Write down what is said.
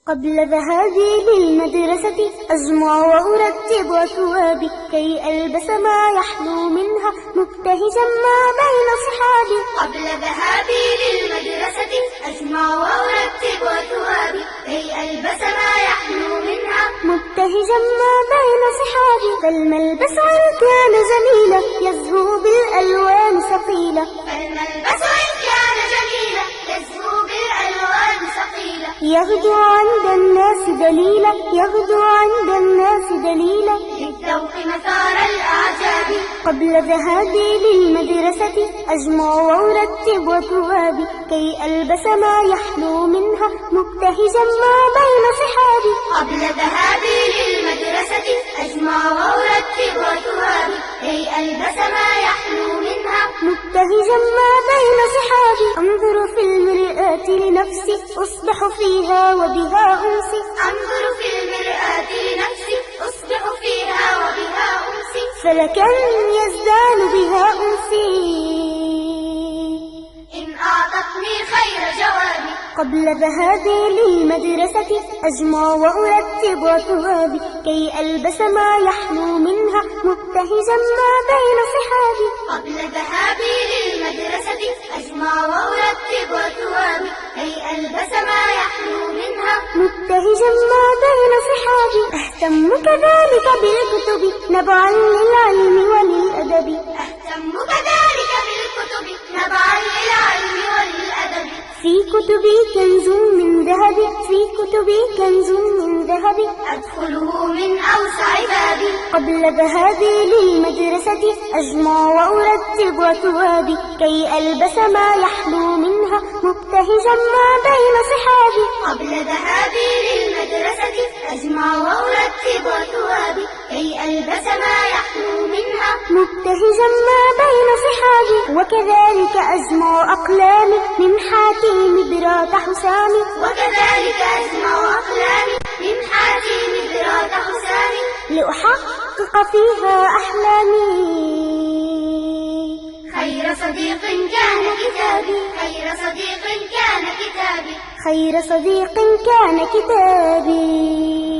قبل ذهابي للمدرسة أجمع وأرتب أثوابي كي ألبس ما يحلو منها مبتهجا ما بين صحابي. قبل ذهابي للمدرسة أجمع وأرتب أثوابي كي ألبس ما يحلو منها مبتهجا ما بين صحابي. فالملبس إن كان جميلا يزهو بالألوان ثقيلة. فالملبس إن كان جميلا يزهو بالألوان ثقيلة. يغدو عند الناس دليلا. يغدو عند الناس دليلا. للذوق مثار الأعجاب. قبل ذهابي للمدرسة أجمع وأرتب أثوابي كي ألبس ما يحلو منها مبتهجا ما بين صحابي. قبل ذهابي للمدرسة أجمع وأرتب أثوابي كي ألبس ما يحلو منها مبتهجا ما بين صحابي. أنظر في المرآة لنفسي أصبح فيها وبها أنسي. أنظر في المرآة لنفسي أصبح فيها وبها أنسي. فلكم يزدان بها أنسي إن أعطتني خير جوابي. قبل ذهابي للمدرسة أجمع وأرتب أثوابي كي ألبس ما يحلو منها مبتهجا ما بين صحابي. قبل ذهابي للمدرسة أجمع وأرتب أثوابي كي ألبس ما يحلو منها مبتهجا ما بين صحابي. أهتم كذلك بالكتب نبعا للعلم وللأدب. أهتم كذلك بالكتب نبعا للعلم وللأدب. في كتبي كنز من ذهب. في كتبي كنز من ذهب أدخله من أوسع بابي. قبل ذهابي للمدرسة أجمع وأرتب أثوابي كي ألبس ما يحلو منها مبتهجا ما بين صحابي. قبل ذهابي للمدرسة أجمع وأرتب أثوابي كي ألبس ما يحلو منها مبتهجا ما بين صحابي. وكذلك أجمع أقلامي من حاتم براة حسامي. وكذلك أجمع أقلامي من حاتم براة حسامي لأحقق فيها أحلامي. خير صديق كان كتابي. خير صديق كان كتابي. خير صديق كان كتابي.